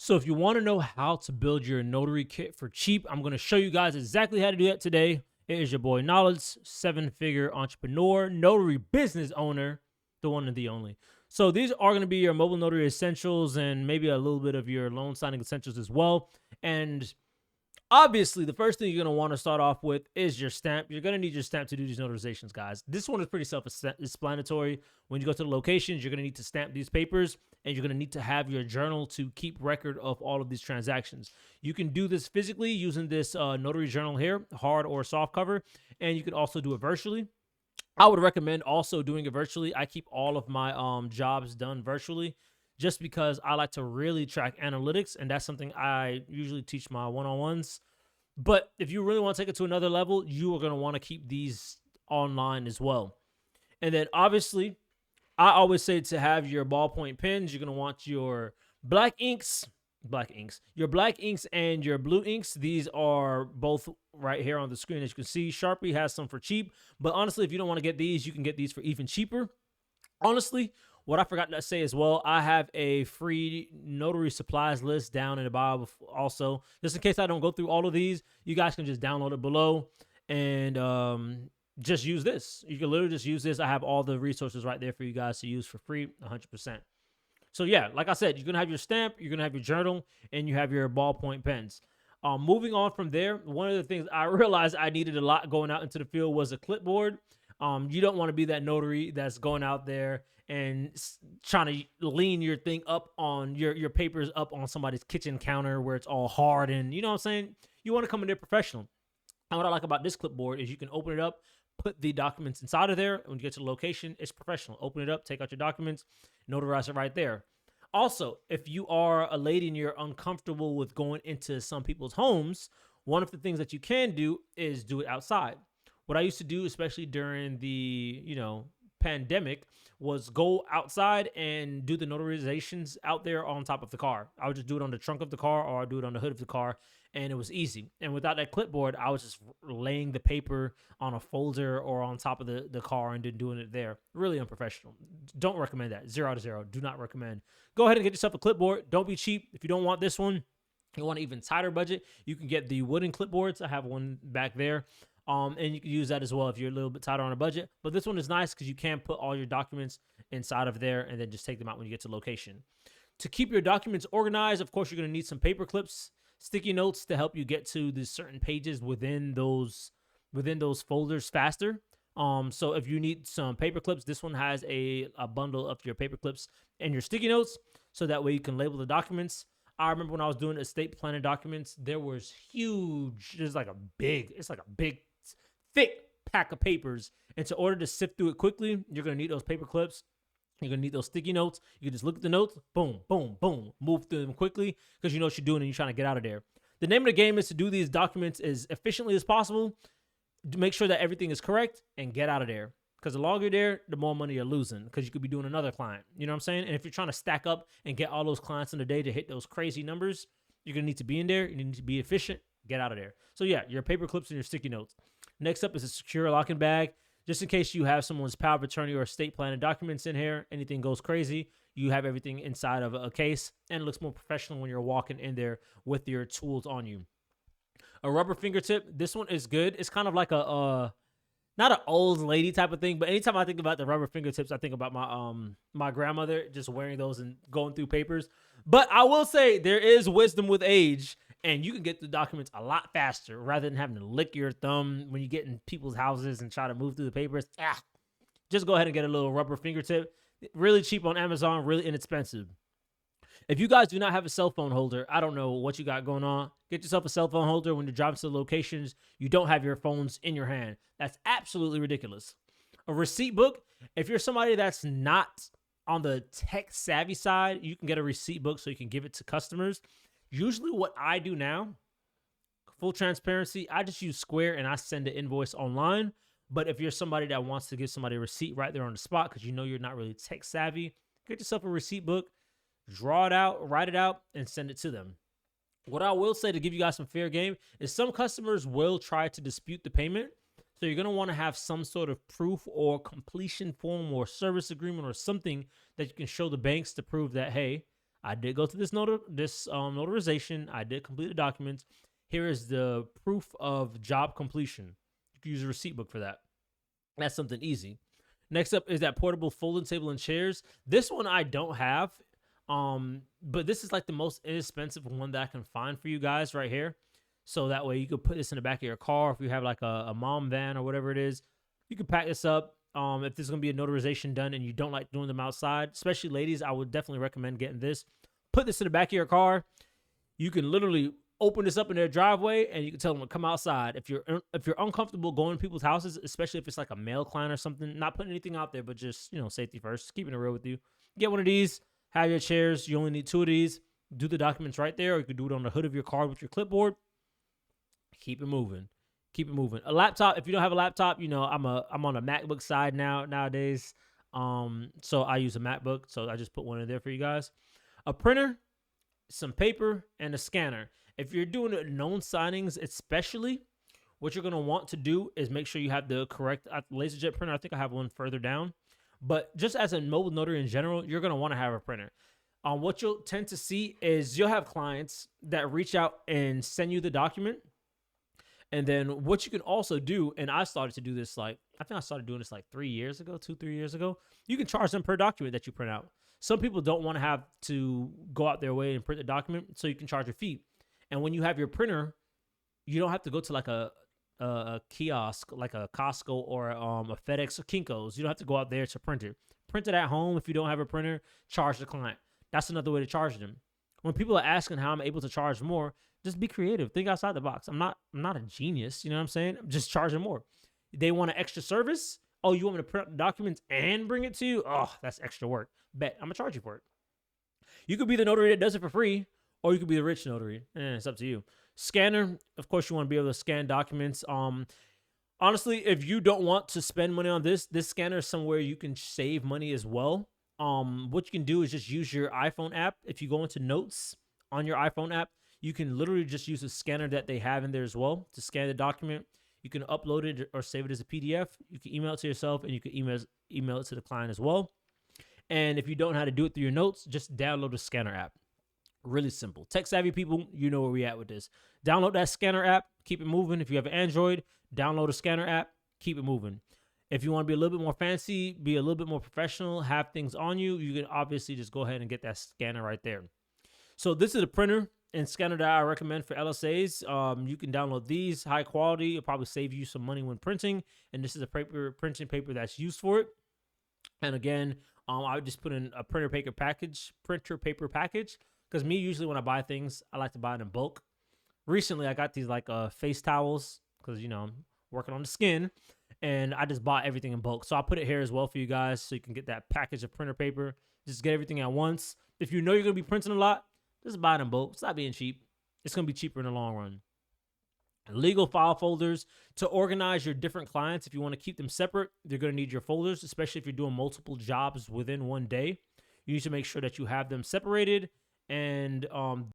So if you want to know how to build your notary kit for cheap, I'm going to show you guys exactly how to do that today. It is your boy Knowledge, 7-figure entrepreneur, notary business owner, the one and the only. So these are going to be your mobile notary essentials and maybe a little bit of your loan signing essentials as well. And obviously, the first thing you're going to want to start off with is your stamp. You're going to need your stamp to do these notarizations, guys. This one is pretty self-explanatory. When you go to the locations, you're going to need to stamp these papers, and you're going to need to have your journal to keep record of all of these transactions. You can do this physically using this notary journal here, hard or soft cover, and you can also do it virtually. I would recommend also doing it virtually. I keep all of my jobs done virtually, just because I like to really track analytics, and that's something I usually teach my one-on-ones. But if you really want to take it to another level, you are going to want to keep these online as well. And then obviously, I always say to have your ballpoint pens. You're going to want your black inks and your blue inks. These are both right here on the screen. As you can see, Sharpie has some for cheap, but honestly, if you don't want to get these, you can get these for even cheaper. Honestly, what I forgot to say as well, I have a free notary supplies list down in the bio also. Just in case I don't go through all of these, you guys can just download it below and just use this. You can literally just use this. I have all the resources right there for you guys to use for free, 100%. So yeah, like I said, you're going to have your stamp, you're going to have your journal, and you have your ballpoint pens. Moving on from there, one of the things I realized I needed a lot going out into the field was a clipboard. You don't want to be that notary that's going out there and trying to lean your thing up on your papers up on somebody's kitchen counter where it's all hard, and you know what I'm saying? You want to come in there professional. And what I like about this clipboard is you can open it up, put the documents inside of there, and when you get to the location, it's professional. Open it up, take out your documents, notarize it right there. Also, if you are a lady and you're uncomfortable with going into some people's homes, one of the things that you can do is do it outside. What I used to do, especially during the, pandemic, was go outside and do the notarizations out there on top of the car. I would just do it on the trunk of the car, or I'd do it on the hood of the car, and it was easy. And without that clipboard, I was just laying the paper on a folder or on top of the car and then doing it there. Really unprofessional. Don't recommend that. 0 out of 0. Do not recommend. Go ahead and get yourself a clipboard. Don't be cheap. If you don't want this one, you want an even tighter budget, you can get the wooden clipboards. I have one back there. And you can use that as well if you're a little bit tighter on a budget. But this one is nice because you can put all your documents inside of there and then just take them out when you get to location. To keep your documents organized, of course, you're going to need some paper clips, sticky notes to help you get to the certain pages within those folders faster. So if you need some paper clips, this one has a bundle of your paper clips and your sticky notes, so that way you can label the documents. I remember when I was doing estate planning documents, there was huge, it's like a big thick pack of papers. And to order to sift through it quickly, you're going to need those paper clips. You're going to need those sticky notes. You can just look at the notes, boom, boom, boom, move through them quickly because you know what you're doing and you're trying to get out of there. The name of the game is to do these documents as efficiently as possible, to make sure that everything is correct, and get out of there. Because the longer you're there, the more money you're losing, because you could be doing another client. You know what I'm saying? And if you're trying to stack up and get all those clients in a day to hit those crazy numbers, you're going to need to be in there. You need to be efficient. Get out of there. So yeah, your paper clips and your sticky notes. Next up is a secure locking bag. Just in case you have someone's power of attorney or estate planning documents in here, anything goes crazy, you have everything inside of a case, and it looks more professional when you're walking in there with your tools on you. A rubber fingertip. This one is good. It's kind of like a not an old lady type of thing, but anytime I think about the rubber fingertips, I think about my grandmother just wearing those and going through papers. But I will say there is wisdom with age, and you can get the documents a lot faster rather than having to lick your thumb when you get in people's houses and try to move through the papers. Just go ahead and get a little rubber fingertip. Really cheap on Amazon, really inexpensive. If you guys do not have a cell phone holder, I don't know what you got going on. Get yourself a cell phone holder when you're driving to the locations. You don't have your phones in your hand. That's absolutely ridiculous. A receipt book. If you're somebody that's not on the tech savvy side, you can get a receipt book so you can give it to customers. Usually what I do now, full transparency, I just use Square and I send the invoice online. But if you're somebody that wants to give somebody a receipt right there on the spot because you know you're not really tech savvy, get yourself a receipt book. Draw it out, write it out, and send it to them. What I will say to give you guys some fair game is some customers will try to dispute the payment. So you're going to want to have some sort of proof or completion form or service agreement or something that you can show the banks to prove that, hey, I did go to this notarization. I did complete the documents. Here is the proof of job completion. You can use a receipt book for that. That's something easy. Next up is that portable folding table and chairs. This one I don't have, but this is like the most inexpensive one that I can find for you guys right here. So that way you could put this in the back of your car if you have like a mom van or whatever it is. You can pack this up. If there's going to be a notarization done and you don't like doing them outside, especially ladies, I would definitely recommend getting this. Put this in the back of your car. You can literally open this up in their driveway and you can tell them to come outside. If you're uncomfortable going to people's houses, especially if it's like a male client or something, not putting anything out there, but just, safety first, keeping it real with you. Get one of these, have your chairs. You only need 2 of these. Do the documents right there, or you could do it on the hood of your car with your clipboard. Keep it moving. Keep it moving. A laptop, if you don't have a laptop, I'm on a MacBook side nowadays. So I use a MacBook, so I just put one in there for you guys. A printer, some paper, and a scanner. If you're doing known signings, especially, what you're going to want to do is make sure you have the correct LaserJet printer. I think I have one further down. But just as a mobile notary in general, you're going to want to have a printer. What you'll tend to see is you'll have clients that reach out and send you the document. And then what you can also do, and I started to do this I think I started doing this 3 years ago, 2-3 years ago. You can charge them per document that you print out. Some people don't want to have to go out their way and print the document, so you can charge a fee. And when you have your printer, you don't have to go to like a kiosk, like a Costco or a FedEx or Kinko's. You don't have to go out there to print it. Print it at home. If you don't have a printer, charge the client. That's another way to charge them. When people are asking how I'm able to charge more, just be creative. Think outside the box. I'm not a genius. You know what I'm saying? I'm just charging more. They want an extra service. Oh, you want me to print documents and bring it to you? Oh, that's extra work. Bet I'm gonna charge you for it. You could be the notary that does it for free, or you could be the rich notary. It's up to you. Scanner, of course, you want to be able to scan documents. Honestly, if you don't want to spend money on this scanner is somewhere you can save money as well. What you can do is just use your iPhone app. If you go into Notes on your iPhone app, you can literally just use a scanner that they have in there as well to scan the document. You can upload it or save it as a PDF. You can email it to yourself, and you can email it to the client as well. And if you don't know how to do it through your Notes, just download the scanner app. Really simple. Tech-savvy people, you know where we at with this. Download that scanner app. Keep it moving. If you have an Android, download a scanner app. Keep it moving. If you want to be a little bit more fancy, be a little bit more professional, have things on you, you can obviously just go ahead and get that scanner right there. So this is a printer and scanner that I recommend for LSAs. You can download these, high quality. It'll probably save you some money when printing. And this is a printing paper that's used for it. And again, I would just put in a printer paper package, because me, usually when I buy things, I like to buy it in bulk. Recently, I got these face towels because, I'm working on the skin, and I just bought everything in bulk. So I'll put it here as well for you guys so you can get that package of printer paper. Just get everything at once. If you know you're going to be printing a lot, just buy it in bulk. Stop being cheap. It's going to be cheaper in the long run. Legal file folders to organize your different clients. If you want to keep them separate, you're going to need your folders, especially if you're doing multiple jobs within one day. You need to make sure that you have them separated. And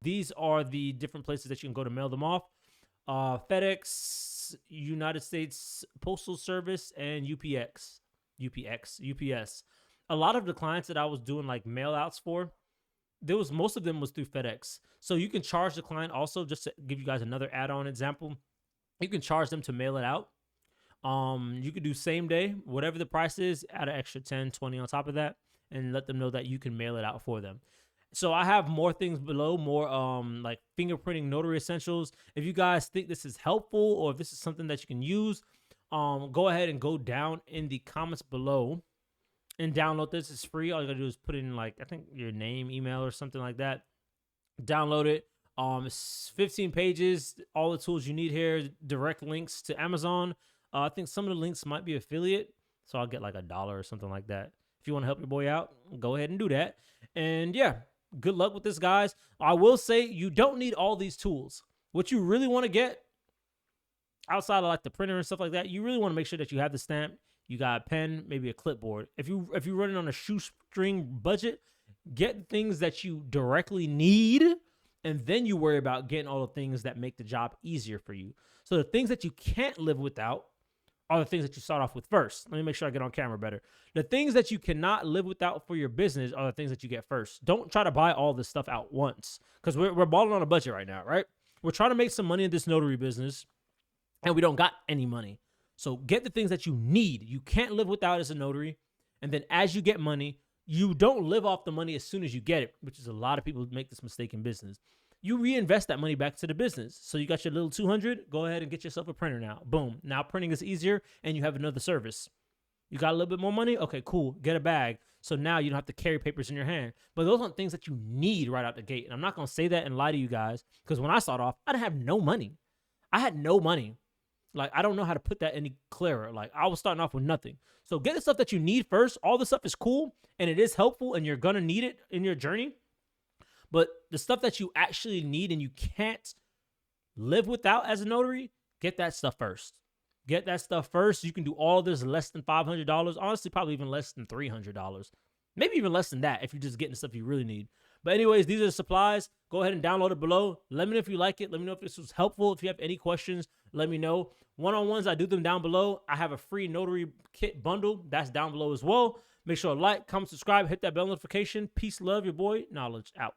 these are the different places that you can go to mail them off. FedEx, United States Postal Service, and UPS. A lot of the clients that I was doing mail outs for, most of them was through FedEx. So you can charge the client also, just to give you guys another add-on example. You can charge them to mail it out. You could do same day, whatever the price is, add an extra 10, 20 on top of that, and let them know that you can mail it out for them. So I have more things below, more fingerprinting notary essentials. If you guys think this is helpful or if this is something that you can use, go ahead and go down in the comments below and download this. It's free. All you gotta do is put in I think your name, email, or something like that. Download it. It's 15 pages. All the tools you need here. Direct links to Amazon. I think some of the links might be affiliate, so I'll get $1 or something like that. If you want to help your boy out, go ahead and do that. And yeah, good luck with this, guys. I will say you don't need all these tools. What you really want to get outside of the printer and stuff like that, you really want to make sure that you have the stamp. You got a pen, maybe a clipboard. If you're running on a shoestring budget, get things that you directly need, and then you worry about getting all the things that make the job easier for you. So the things that you can't live without are the things that you start off with first. Let me make sure I get on camera better. The things that you cannot live without for your business are the things that you get first. Don't try to buy all this stuff out once, because we're balling on a budget right now, right? We're trying to make some money in this notary business, and we don't got any money. So get the things that you need. You can't live without as a notary. And then as you get money, you don't live off the money as soon as you get it, which is a lot of people make this mistake in business. You reinvest that money back to the business. So you got your little 200, go ahead and get yourself a printer now. Boom. Now printing is easier and you have another service. You got a little bit more money? Okay, cool. Get a bag. So now you don't have to carry papers in your hand. But those aren't things that you need right out the gate. And I'm not going to say that and lie to you guys, because when I started off, I didn't have no money. I had no money. Like, I don't know how to put that any clearer. Like, I was starting off with nothing. So get the stuff that you need first. All the stuff is cool and it is helpful and you're going to need it in your journey. But the stuff that you actually need and you can't live without as a notary, get that stuff first. Get that stuff first. You can do all this less than $500. Honestly, probably even less than $300. Maybe even less than that if you're just getting stuff you really need. But anyways, these are the supplies. Go ahead and download it below. Let me know if you like it. Let me know if this was helpful. If you have any questions, let me know. One-on-ones, I do them down below. I have a free notary kit bundle. That's down below as well. Make sure to like, comment, subscribe, hit that bell notification. Peace, love, your boy. Knowledge out.